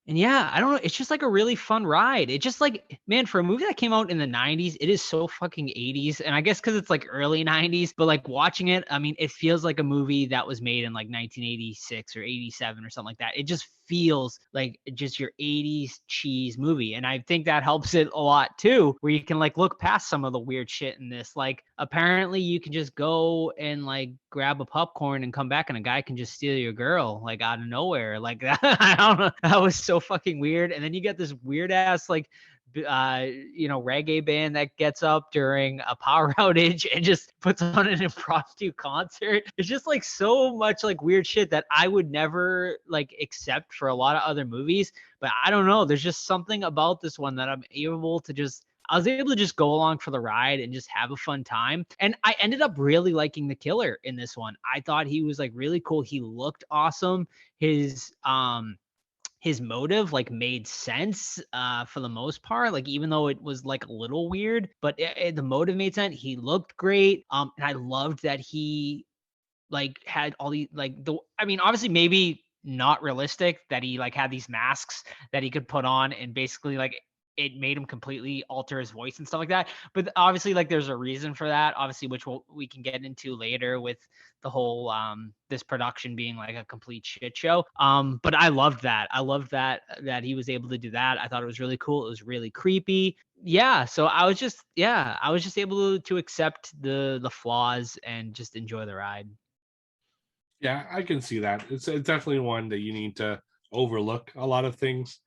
And yeah, I don't know. It's just like a really fun ride. It just like, man, for a movie that came out in the 90s, it is so fucking 80s. And I guess because it's like early 90s, but like watching it, I mean, it feels like a movie that was made in like 1986 or 87 or something like that. It just feels like just your 80s cheese movie. And I think that helps it a lot too, where you can like look past some of the weird shit in this. Like apparently you can just go and like grab a popcorn and come back and a guy can just steal your girl like out of nowhere. Like that. I don't know. That was so fucking weird. And then you get this weird ass like reggae band that gets up during a power outage and just puts on an impromptu concert. It's just like so much like weird shit that I would never like accept for a lot of other movies. But I don't know. There's just something about this one that I was able to just go along for the ride and just have a fun time. And I ended up really liking the killer in this one. I thought he was like really cool. He looked awesome. His motive like made sense for the most part, like even though it was like a little weird, but the motive made sense. He looked great. And I loved that he like had all these like obviously maybe not realistic that he like had these masks that he could put on and basically like it made him completely alter his voice and stuff like that. But obviously like there's a reason for that, obviously, which we can get into later with the whole this production being like a complete shit show. But I loved that. I loved that he was able to do that. I thought it was really cool. It was really creepy. Yeah. So I was just able to accept the flaws and just enjoy the ride. Yeah, I can see that. It's definitely one that you need to overlook a lot of things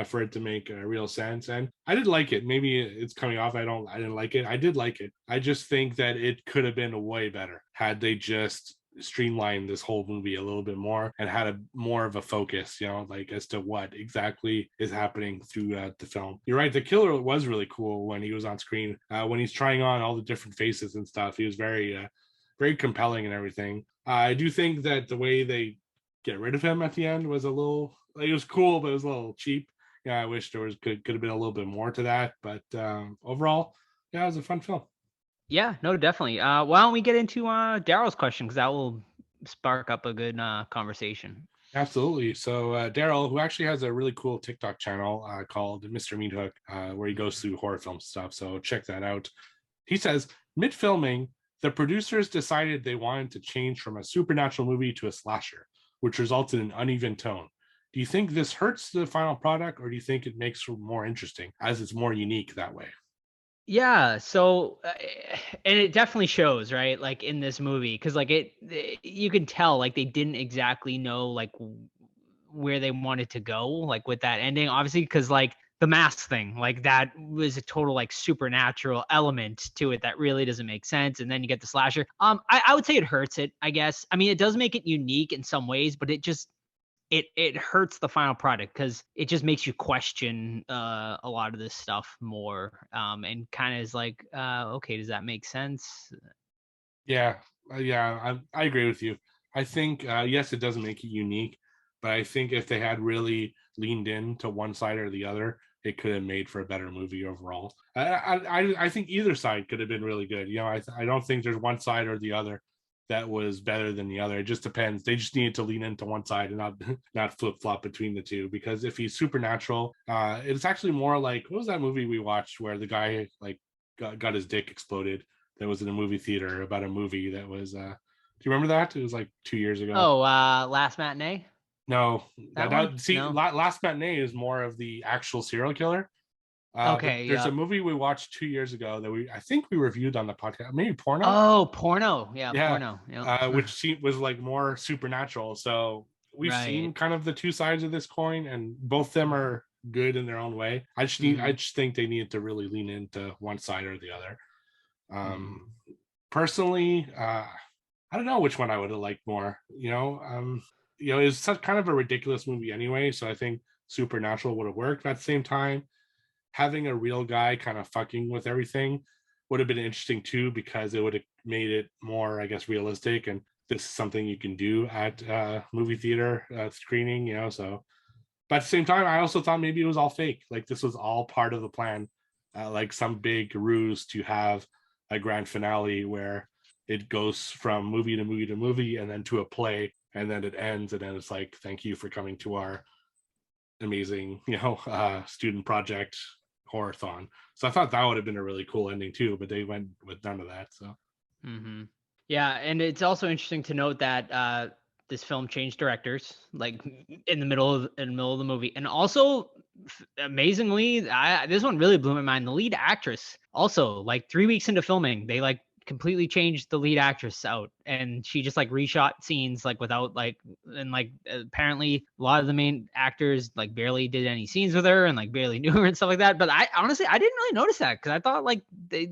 for it to make real sense. And I did like it. Maybe it's coming off. I didn't like it. I did like it. I just think that it could have been way better had they just streamlined this whole movie a little bit more and had more of a focus, like as to what exactly is happening through the film. You're right. The killer was really cool when he was on screen. When he's trying on all the different faces and stuff, he was very, very compelling and everything. I do think that the way they get rid of him at the end was a little, like, it was cool, but it was a little cheap. Yeah, I wish there could have been a little bit more to that, but overall, yeah, it was a fun film. Yeah, no, definitely. Why don't we get into Daryl's question, because that will spark up a good conversation. Absolutely. So Daryl, who actually has a really cool TikTok channel called Mr. Meat Hook, where he goes through horror film stuff. So check that out. He says, mid-filming, the producers decided they wanted to change from a supernatural movie to a slasher, which resulted in uneven tone. Do you think this hurts the final product, or do you think it makes it more interesting as it's more unique that way? Yeah, so and it definitely shows, right? Like in this movie, because like you can tell like they didn't exactly know like where they wanted to go, like with that ending, obviously, because like the mask thing, like that was a total like supernatural element to it that really doesn't make sense. And then you get the slasher. I would say it hurts it, I guess. I mean, it does make it unique in some ways, but it hurts the final product because it just makes you question a lot of this stuff more, and kind of is like, okay, does that make sense? Yeah, I agree with you. I think yes, it doesn't make it unique, but I think if they had really leaned into one side or the other, it could have made for a better movie overall. I think either side could have been really good. I don't think there's one side or the other that was better than the other. It just depends. They just needed to lean into one side and not flip flop between the two. Because if he's supernatural, it's actually more like, what was that movie we watched where the guy like got his dick exploded? That was in a movie theater about a movie that was. Do you remember that? It was like 2 years ago. Oh, Last Matinee. No, No? Last Matinee is more of the actual serial killer. Okay, there's a movie we watched 2 years ago that I think we reviewed on the podcast, maybe Porno. Oh, Porno, yeah. Porno, yeah. Which was like more supernatural. So we've seen kind of the two sides of this coin, and both of them are good in their own way. I just think they needed to really lean into one side or the other. Personally, I don't know which one I would have liked more. It's such kind of a ridiculous movie anyway, so I think Supernatural would have worked. But at the same time, having a real guy kind of fucking with everything would have been interesting too, because it would have made it more, I guess, realistic. And this is something you can do at movie theater screening, so. But at the same time, I also thought maybe it was all fake. Like this was all part of the plan, like some big ruse to have a grand finale where it goes from movie to movie to movie and then to a play, and then it ends, and then it's like, thank you for coming to our amazing, student project horror-thon. So I thought that would have been a really cool ending too, but they went with none of that. So yeah, and it's also interesting to note that this film changed directors like in the middle of the movie, and also amazingly, this one really blew my mind. The lead actress also, like 3 weeks into filming, they like completely changed the lead actress out, and she just like reshot scenes like without like, and like apparently a lot of the main actors like barely did any scenes with her and like barely knew her and stuff like that. But I honestly, I didn't really notice that, because I thought like they,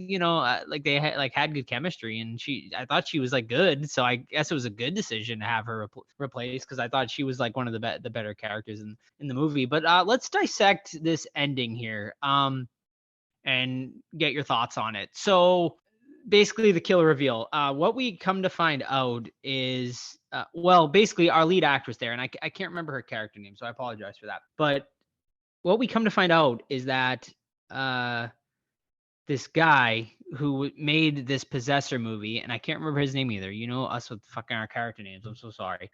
like they had good chemistry, and I thought she was like good, so I guess it was a good decision to have her replaced, because I thought she was like one of the better characters in the movie. But let's dissect this ending here and get your thoughts on it. So basically the killer reveal. What we come to find out is, basically our lead actress there, and I can't remember her character name, so I apologize for that. But what we come to find out is that this guy who made this Possessor movie, and I can't remember his name either. You know us with fucking our character names. I'm so sorry.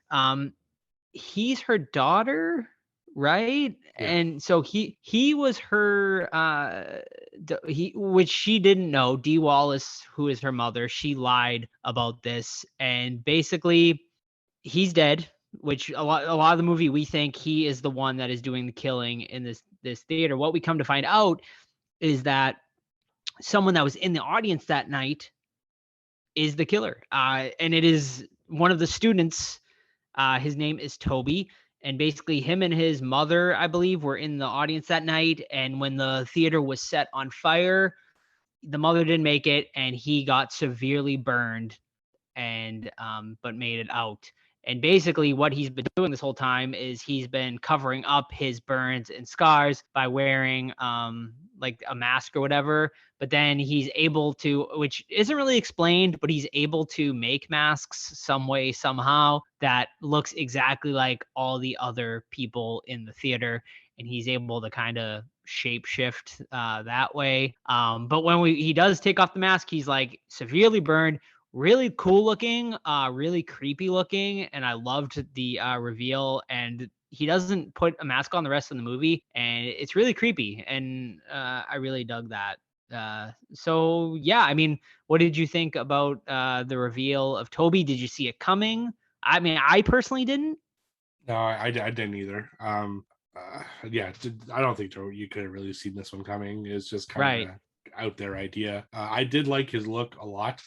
He's her daughter, right? Yeah. And so he was her which she didn't know. Dee Wallace, who is her mother, she lied about this, and basically he's dead, which a lot of the movie we think he is the one that is doing the killing in this theater. What we come to find out is that someone that was in the audience that night is the killer, and it is one of the students. His name is Toby. And basically him and his mother, I believe, were in the audience that night. And when the theater was set on fire, the mother didn't make it, and he got severely burned and but made it out. And basically what he's been doing this whole time is he's been covering up his burns and scars by wearing like a mask or whatever. But then he's able to, which isn't really explained, but he's able to make masks some way, somehow, that looks exactly like all the other people in the theater. And he's able to kind of shape shift that way. But when he does take off the mask, he's like severely burned, really cool looking, really creepy looking. And I loved the reveal. And he doesn't put a mask on the rest of the movie, and it's really creepy. And I really dug that. So yeah, I mean, what did you think about the reveal of Toby? Did you see it coming? I mean, I personally didn't. No, I didn't either. Yeah, I don't think you could have really seen this one coming. It's just kind of an out there idea. I did like his look a lot.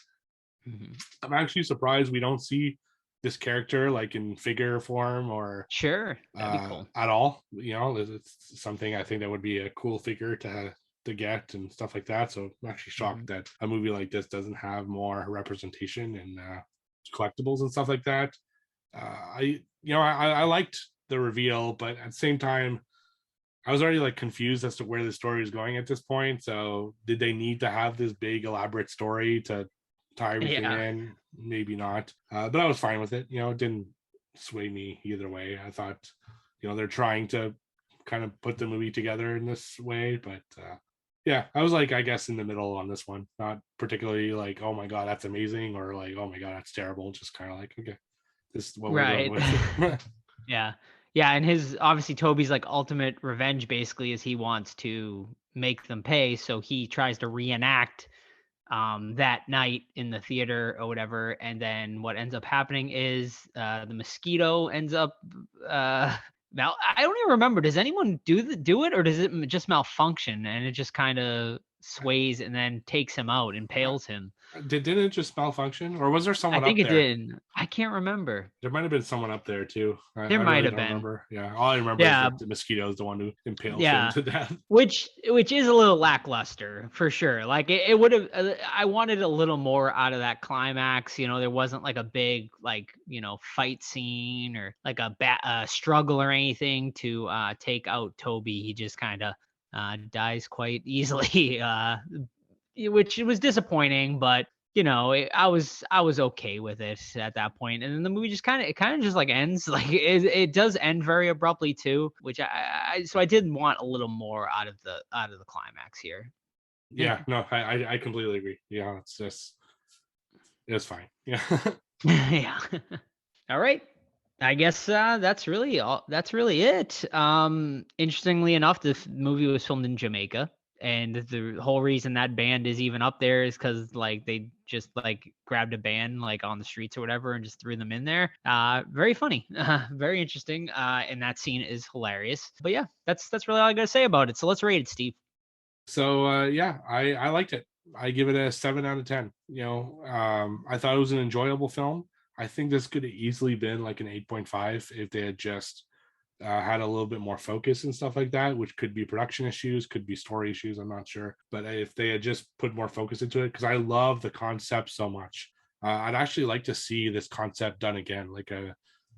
Mm-hmm. I'm actually surprised we don't see this character like in figure form or sure, that'd be cool. At all. You know, it's something I think that would be a cool figure to get and stuff like that. So I'm actually shocked that a movie like this doesn't have more representation in collectibles and stuff like that. I liked the reveal, but at the same time, I was already like confused as to where the story is going at this point. So did they need to have this big elaborate story to tie everything in? Maybe not. But I was fine with it. You know, it didn't sway me either way. I thought, you know, they're trying to kind of put the movie together in this way, but yeah, I was like, I guess in the middle on this one. Not particularly like, oh my god, that's amazing, or like, oh my god, that's terrible. Just kind of like, okay, this is what we're going with. Yeah, and his obviously Toby's like ultimate revenge basically is he wants to make them pay, so he tries to reenact that night in the theater or whatever, and then what ends up happening is the mosquito ends up now I don't even remember, does anyone do it, or does it just malfunction and it just kind of sways and then takes him out, impales him? Didn't it just malfunction, or was there someone up there? I think it did. I can't remember. There might have been someone up there too. There might have been. Remember. Yeah, all I remember is that the mosquito is the one who impales him to death. Which is a little lackluster for sure. Like it would have. I wanted a little more out of that climax. You know, there wasn't like a big fight scene or like a struggle or anything to take out Toby. He just kind of dies quite easily. Which was disappointing, but I was okay with it at that point. And then the movie just kind of just like ends. Like it does end very abruptly too, which I did want a little more out of the climax here. Yeah, no, I completely agree. Yeah, it's fine. Yeah. Yeah. All right. I guess that's really it. Interestingly enough, the movie was filmed in Jamaica. and the whole reason that band is even up there is because like they just like grabbed a band like on the streets or whatever and just threw them in there. Very funny, very interesting, and that scene is hilarious. But yeah, that's really all I gotta say about it. So let's rate it, Steve. So yeah, I liked it. I give it a 7 out of 10. I thought it was an enjoyable film. I think this could have easily been like an 8.5 if they had just had a little bit more focus and stuff like that, which could be production issues, could be story issues, I'm not sure. But if they had just put more focus into it, because I love the concept so much. I'd actually like to see this concept done again, like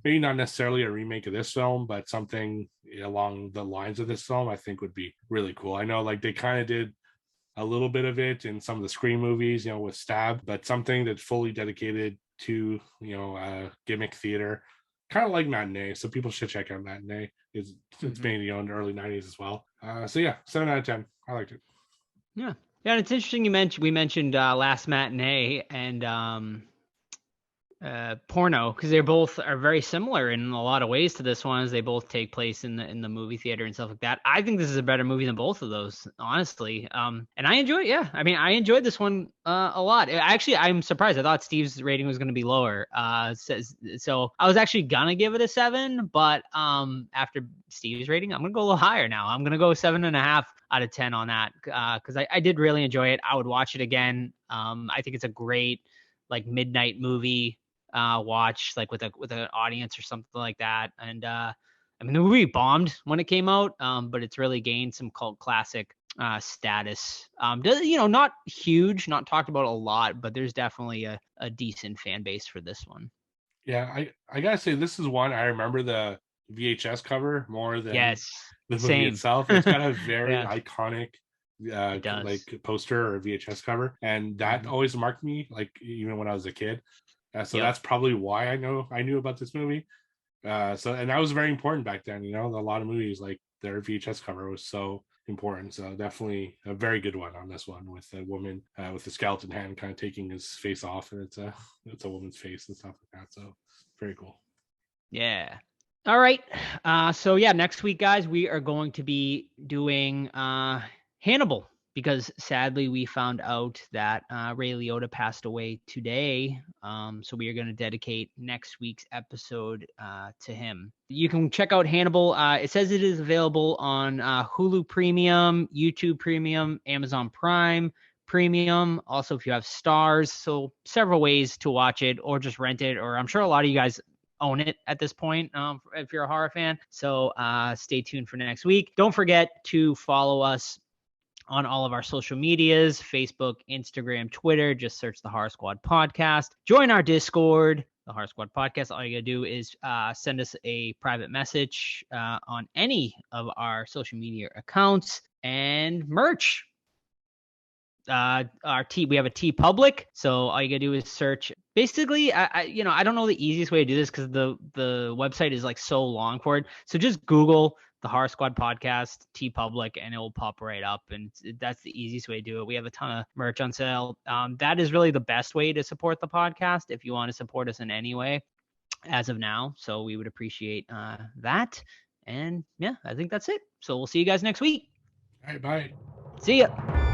maybe not necessarily a remake of this film, but something along the lines of this film, I think would be really cool. I know like they kind of did a little bit of it in some of the Scream movies, with Stab, but something that's fully dedicated to, gimmick theater, kind of like Matinee. So people should check out Matinee. It's made, in the early 90s as well. So yeah, 7 out of 10. I liked it. Yeah. Yeah, and it's interesting we mentioned Last Matinee and Porno, because they both are very similar in a lot of ways to this one, as they both take place in the movie theater and stuff like that. I think this is a better movie than both of those, honestly. And I enjoy it. Yeah, I mean, I enjoyed this one a lot. Actually, I'm surprised. I thought Steve's rating was going to be lower. So I was actually gonna give it a 7, but after Steve's rating, I'm gonna go a little higher now. I'm gonna go 7.5 out of 10 on that, because I did really enjoy it. I would watch it again. I think it's a great like midnight movie watch, like with an audience or something like that. And I mean, the movie bombed when it came out, but it's really gained some cult classic status. Not huge, not talked about a lot, but there's definitely a decent fan base for this one. Yeah, I gotta say, this is one I remember the VHS cover more than the movie same. itself. It's got a very Yeah. iconic like poster or VHS cover, and that always marked me, like even when I was a kid. So that's probably why I knew about this movie. And that was very important back then. A lot of movies, like their VHS cover was so important. So definitely a very good one on this one, with a woman with a skeleton hand kind of taking his face off, and it's a woman's face and stuff like that. So very cool. Yeah. All right. So yeah, next week, guys, we are going to be doing Hannibal, because sadly we found out that Ray Liotta passed away today. So we are going to dedicate next week's episode to him. You can check out Hannibal. It says it is available on Hulu Premium, YouTube Premium, Amazon Prime Premium. Also, if you have Stars, so several ways to watch it, or just rent it. Or I'm sure a lot of you guys own it at this point, if you're a horror fan. So stay tuned for next week. Don't forget to follow us on all of our social medias, Facebook, Instagram, Twitter. Just search the Horror Squad Podcast. Join our Discord, the Horror Squad Podcast. All you gotta do is send us a private message on any of our social media accounts. And merch. We have a TeePublic, so all you gotta do is search. Basically, I don't know the easiest way to do this, because the website is like so long for it. So just Google the Horror Squad Podcast TeePublic, and it will pop right up, and that's the easiest way to do it. We have a ton of merch on sale. That is really the best way to support the podcast if you want to support us in any way as of now. So we would appreciate that. And yeah, I think that's it. So we'll see you guys next week. All right, bye. See ya.